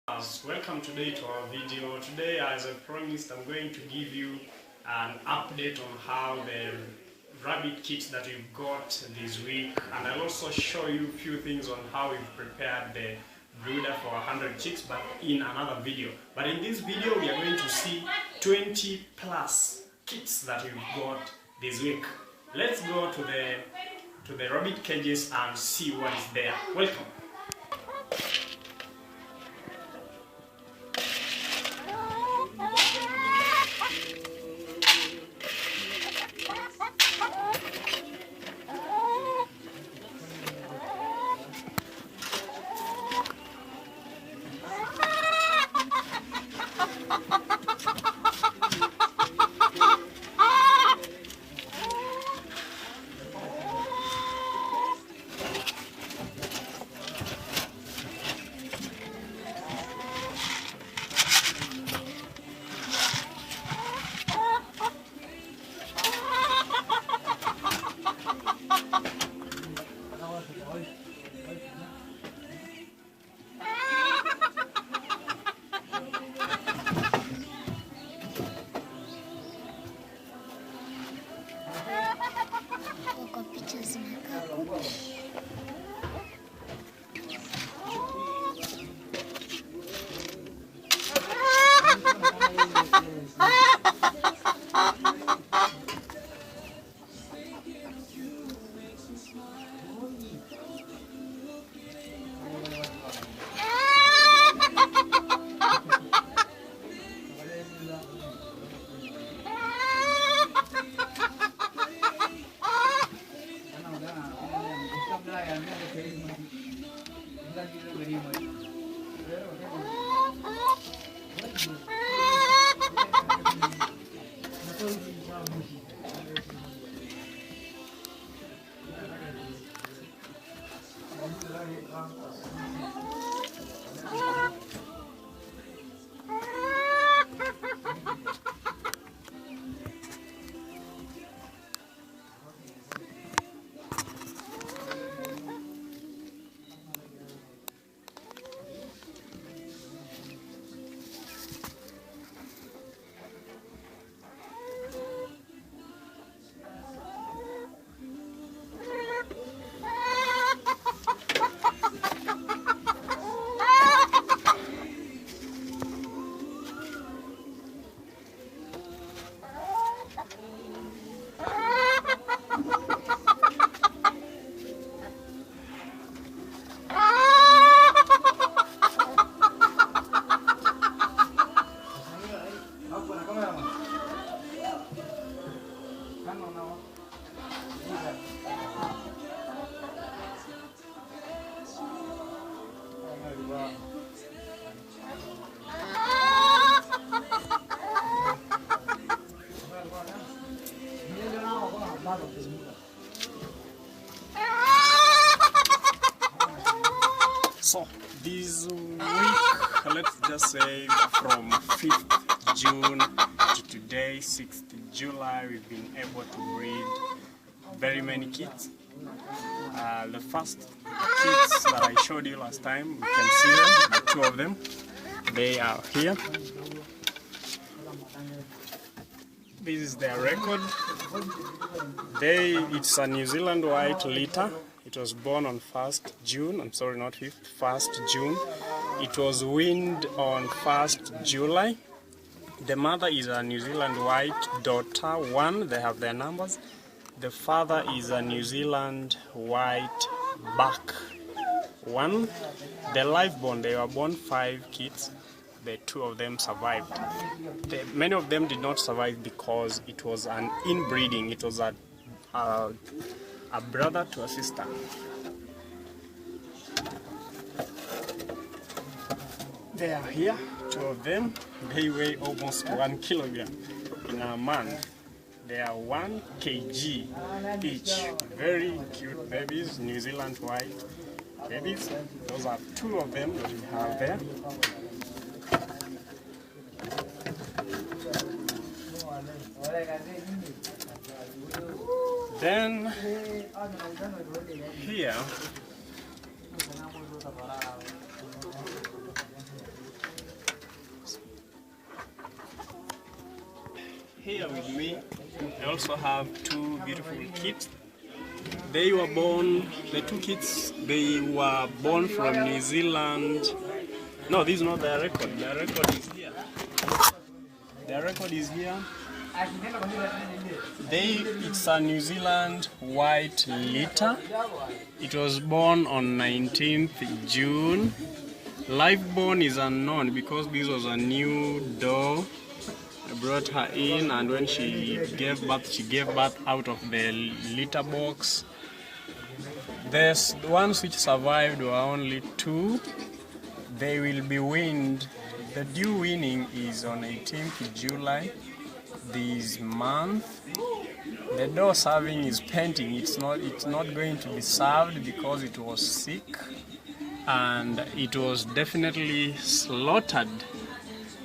Welcome today to our video. Today, as I promised, I'm going to give you an update on how the rabbit kits that we've got this week, and I'll also show you a few things on how we've prepared the brooder for 100 chicks, but in another video. But in this video, we are going to see 20 plus kits that we've got this week. Let's go to the rabbit cages and see what is there. Welcome. So this week, let's just say from 5th June to today, 6th July, we've been able to breed very many kids. The first kids that I showed you last time, you can see them, the two of them. They are here. This is their record. It's a New Zealand white litter. It was born on 1st June, I'm sorry, not 5th, 1st June. It was weaned on 1st July. The mother is a New Zealand white daughter 1, they have their numbers. The father is a New Zealand white buck 1. The live born, they were born 5 kids. The 2 of them survived. Many of them did not survive because it was an inbreeding. It was a brother to a sister. They are here, 2 of them. They weigh almost 1 kilogram in a month. They are 1 kg each. Very cute babies, New Zealand white babies. Those are 2 of them that we have there. Then here here with me, I also have two beautiful kids. They were born, the two kids, they were born from New Zealand. No, this is not their record. Their record is here. Their record is here. It's a New Zealand white litter. It was born on 19th June. Live born is unknown because this was a new doe. I brought her in, and when she gave birth out of the litter box. The ones which survived were only two. They will be weaned. The due weaning is on 18th July this month. The doe serving is pending. It's not going to be served because it was sick and it was definitely slaughtered.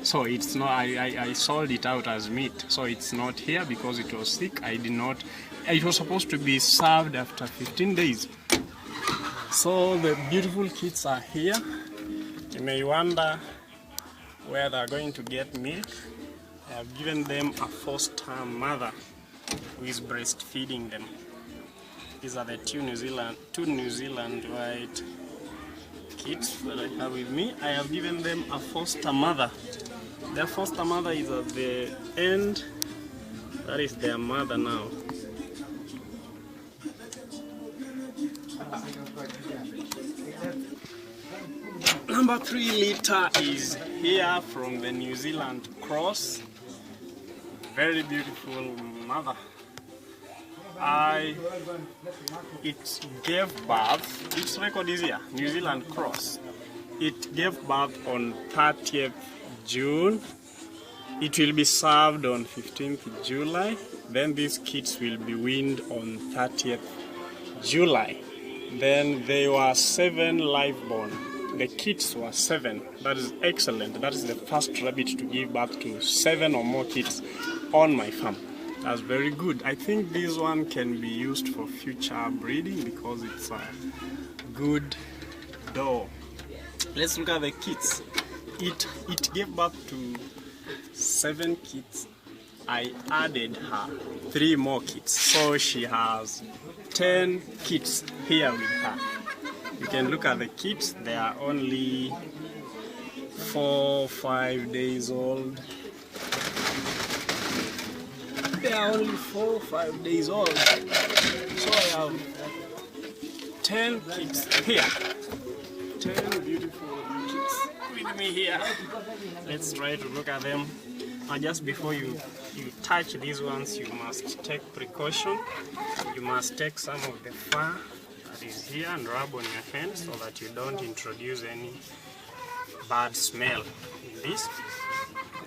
So it's not. I sold it out as meat. So it's not here because it was sick. I did not. It was supposed to be served after 15 days. So the beautiful kids are here. You may wonder where they're going to get milk. I have given them a foster mother who is breastfeeding them. These are the two New Zealand white kids that I have with me. I have given them a foster mother. Their foster mother is at the end. That is their mother now. Number 3 litter is here from the New Zealand cross. Very beautiful mother. It gave birth. Its record is here. New Zealand cross. It gave birth on 30th June. It will be served on 15th July. Then these kids will be weaned on 30th July. Then there were 7 live born. The kids were 7. That is excellent. That is the first rabbit to give birth to 7 or more kids on my farm. That's very good. I think this one can be used for future breeding because it's a good doe. Let's look at the kids. It gave birth to 7 kids. I added her 3 more kids. So she has 10 kids here with her. You can look at the kids. They are only 4-5 days old. They are only 4-5 days old. So I have 10 kids here. 10 beautiful kids with me here. Let's try to look at them. Just before you touch these ones, you must take precaution. You must take some of the fur that is here and rub on your hands so that you don't introduce any bad smell in this.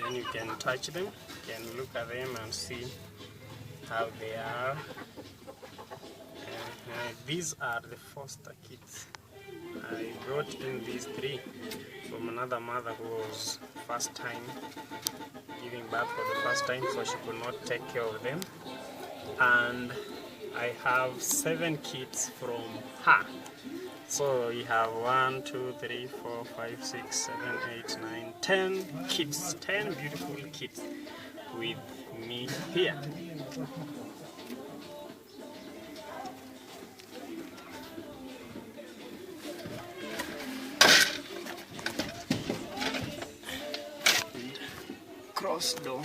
Then you can touch them, you can look at them and see how they are. These are the foster kids. I brought in these 3 from another mother who was first time giving birth for the first time, so she could not take care of them. And I have 7 kids from her. So we have 1, 2, 3, 4, 5, 6, 7, 8, 9, 10 kids, 10 beautiful kids with me here. Cross door.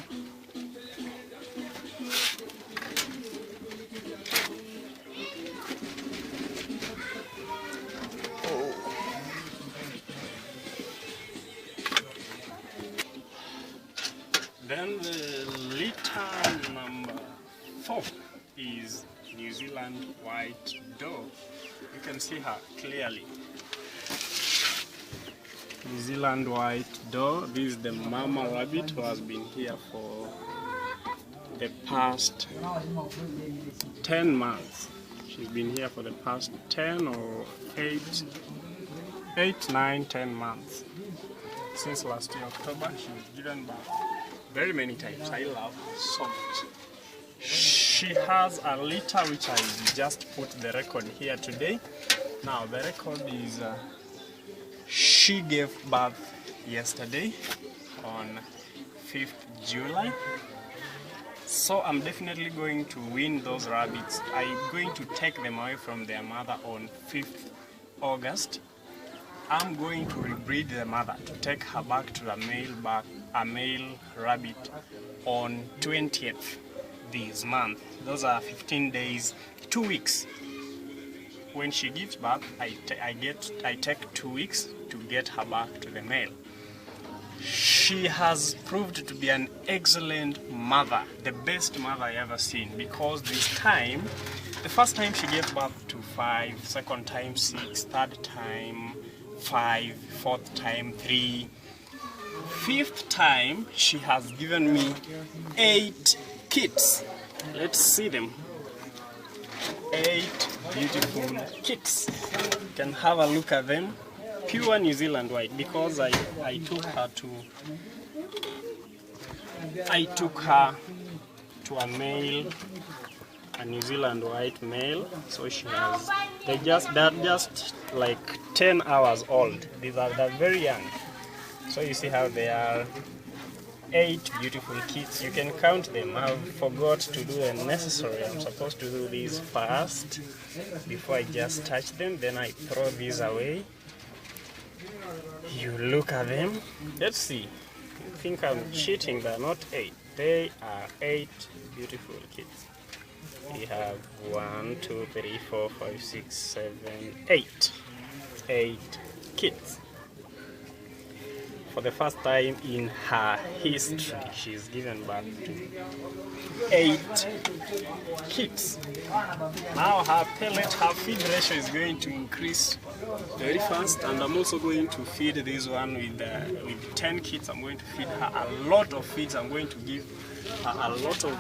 Then the litter number 4 is New Zealand white doe. You can see her clearly. New Zealand white doe. This is the mama rabbit who has been here for the past 10 months. She's been here for the past 10 or 8, 9, 10 months. Since last year, October, she's given birth very many times. I love her so much. She has a litter which I just put the record here today. Now the record is she gave birth yesterday on 5th July. So I'm definitely going to win those rabbits. I'm going to take them away from their mother on 5th August. I'm going to rebreed the mother to take her back to a male rabbit on 20th this month. Those are 15 days, 2 weeks. When she gives birth, I take 2 weeks to get her back to the male. She has proved to be an excellent mother, the best mother I ever seen, because this time, the first time she gave birth to 5, second time 6, third time 5, fourth time 3, fifth time she has given me 8 kids. Let's see them. 8 beautiful kids. You can have a look at them. Pure New Zealand white, because I took her to a male, a New Zealand white male. So they're just like 10 hours old. They're very young. So you see how they are. 8 beautiful kids. You can count them. I forgot to do the necessary. I'm supposed to do these first before I just touch them. Then I throw these away. You look at them. Let's see. You think I'm cheating? They're not 8. They are 8 beautiful kids. We have 1, 2, 3, 4, 5, 6, 7, 8. 8 kids. For the first time in her history, she's given birth to 8 kids. Now her feed ratio is going to increase very fast, and I'm also going to feed this one with 10 kids. I'm going to feed her a lot of feeds. I'm going to give her a lot of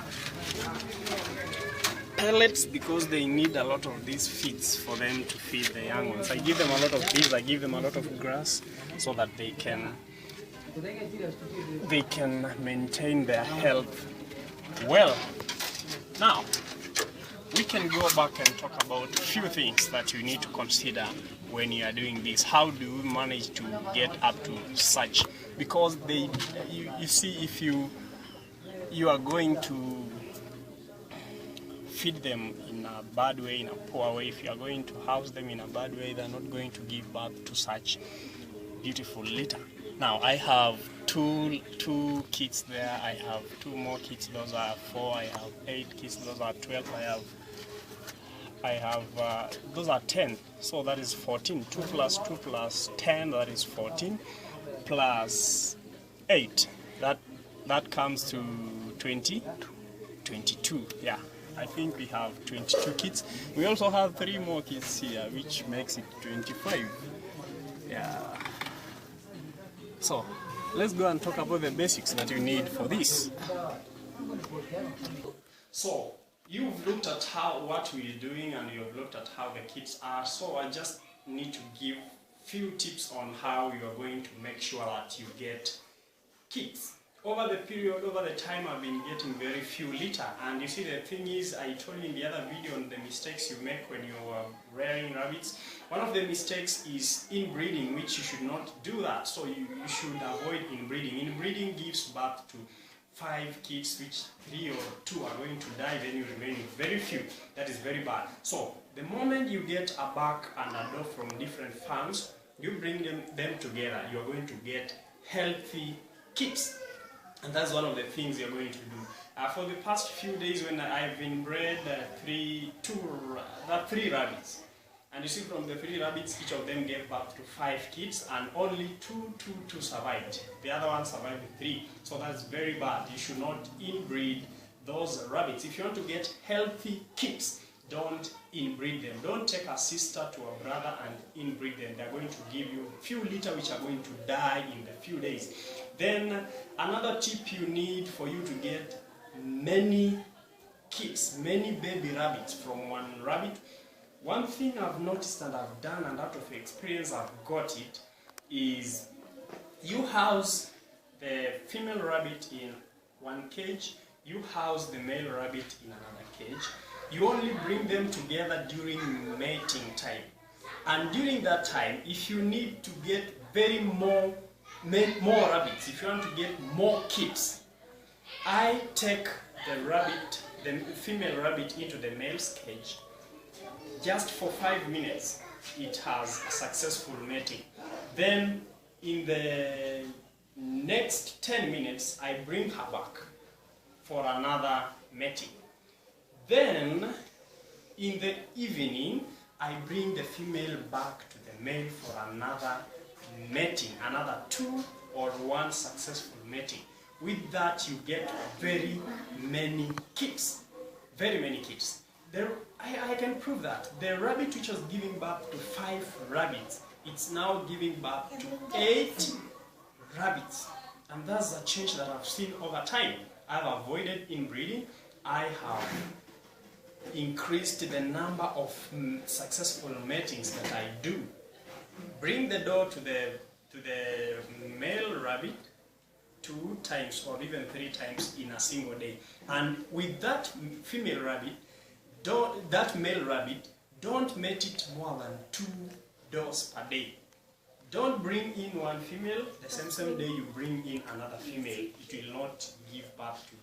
pellets, because they need a lot of these feeds for them to feed the young ones. I give them a lot of these. I give them a lot of grass so that they can maintain their health well. Now, we can go back and talk about a few things that you need to consider when you are doing this. How do you manage to get up to such? Because you see, if you are going to feed them in a bad way, in a poor way, if you are going to house them in a bad way, they're not going to give birth to such beautiful litter. Now I have two kids there. I have 2 more kids. Those are 4. I have 8 kids. Those are 12. Those are 10. So that is 14. 2 plus 2 plus 10. That is 14. Plus 8. That comes to 20. 22. Yeah. I think we have 22 kids. We also have 3 more kids here, which makes it 25. Yeah. So, let's go and talk about the basics that you need for this. So, you've looked at what we're doing, and you've looked at how the kids are. So, I just need to give few tips on how you are going to make sure that you get kids. Over the time, I've been getting very few litter. And you see, the thing is, I told you in the other video on the mistakes you make when you are rearing rabbits. One of the mistakes is inbreeding, which you should not do that. So you should avoid inbreeding. Inbreeding gives birth to 5 kids, which 3 or 2 are going to die, then you remain with very few. That is very bad. So the moment you get a buck and a doe from different farms, you bring them together, you are going to get healthy kids. And that's one of the things you're going to do. For the past few days, when I've inbred 3 rabbits, and you see, from the 3 rabbits, each of them gave birth to 5 kids, and only two survived. The other one survived 3. So that's very bad. You should not inbreed those rabbits. If you want to get healthy kids, don't inbreed them. Don't take a sister to a brother and inbreed them. They're going to give you few litter which are going to die in a few days. Then another tip you need for you to get many kids, many baby rabbits from one rabbit. One thing I've noticed and I've done, and out of experience I've got it, is you house the female rabbit in one cage, you house the male rabbit in another cage. You only bring them together during mating time. And during that time, if you need to get more rabbits, if you want to get more kids, I take the female rabbit into the male's cage, just for 5 minutes, it has a successful mating. Then in the next 10 minutes, I bring her back for another mating. Then in the evening, I bring the female back to the male for another mating, another 2 or 1 successful mating. With that, you get very many kids. Very many kids. I can prove that. The rabbit which was giving birth to 5 rabbits, it's now giving birth to 8 rabbits. And that's a change that I've seen over time. I've avoided inbreeding. I have increased the number of successful matings that I do. Bring the doe to the male rabbit 2 times or even 3 times in a single day. And with that female rabbit, that male rabbit, don't mate it more than 2 does per day. Don't bring in 1 female, the same day you bring in another female. It will not give birth to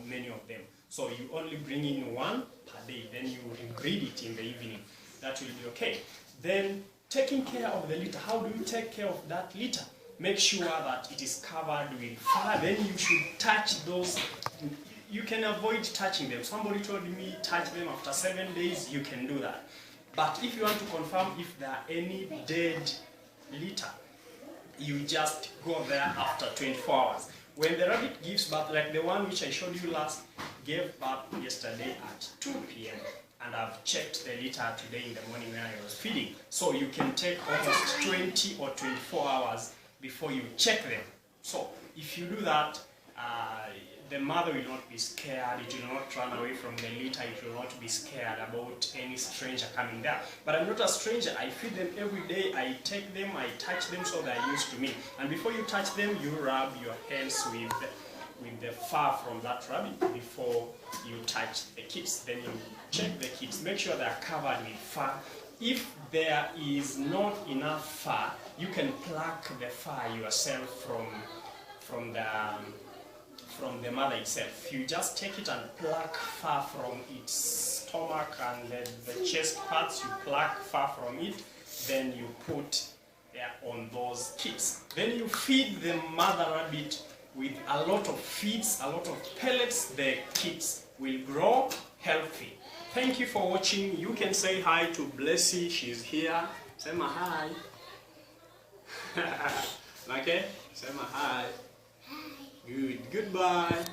many of them. So you only bring in 1 per day, then you breed it in the evening. That will be okay. Then taking care of the litter. How do you take care of that litter? Make sure that it is covered with fur. Then you should touch those. You can avoid touching them. Somebody told me touch them after 7 days. You can do that. But if you want to confirm if there are any dead litter, you just go there after 24 hours. When the rabbit gives birth, like the one which I showed you last, gave birth yesterday at 2 p.m. and I've checked the litter today in the morning when I was feeding. So you can take almost 20 or 24 hours before you check them. So if you do that, the mother will not be scared, it will not run away from the litter, it will not be scared about any stranger coming there. But I'm not a stranger, I feed them every day, I take them, I touch them so they're used to me. And before you touch them, you rub your hands with the fur from that rabbit before you touch the kids. Then you check the kids, make sure they're covered with fur. If there is not enough fur, you can pluck the fur yourself from the mother itself. You just take it and pluck fur from its stomach and the chest parts, you pluck fur from it, then you put on those kids. Then you feed the mother rabbit with a lot of feeds, a lot of pellets. The kids will grow healthy. Thank you for watching. You can say hi to Blessy, she's here. Say my hi. Okay? Say my hi. Good. Goodbye.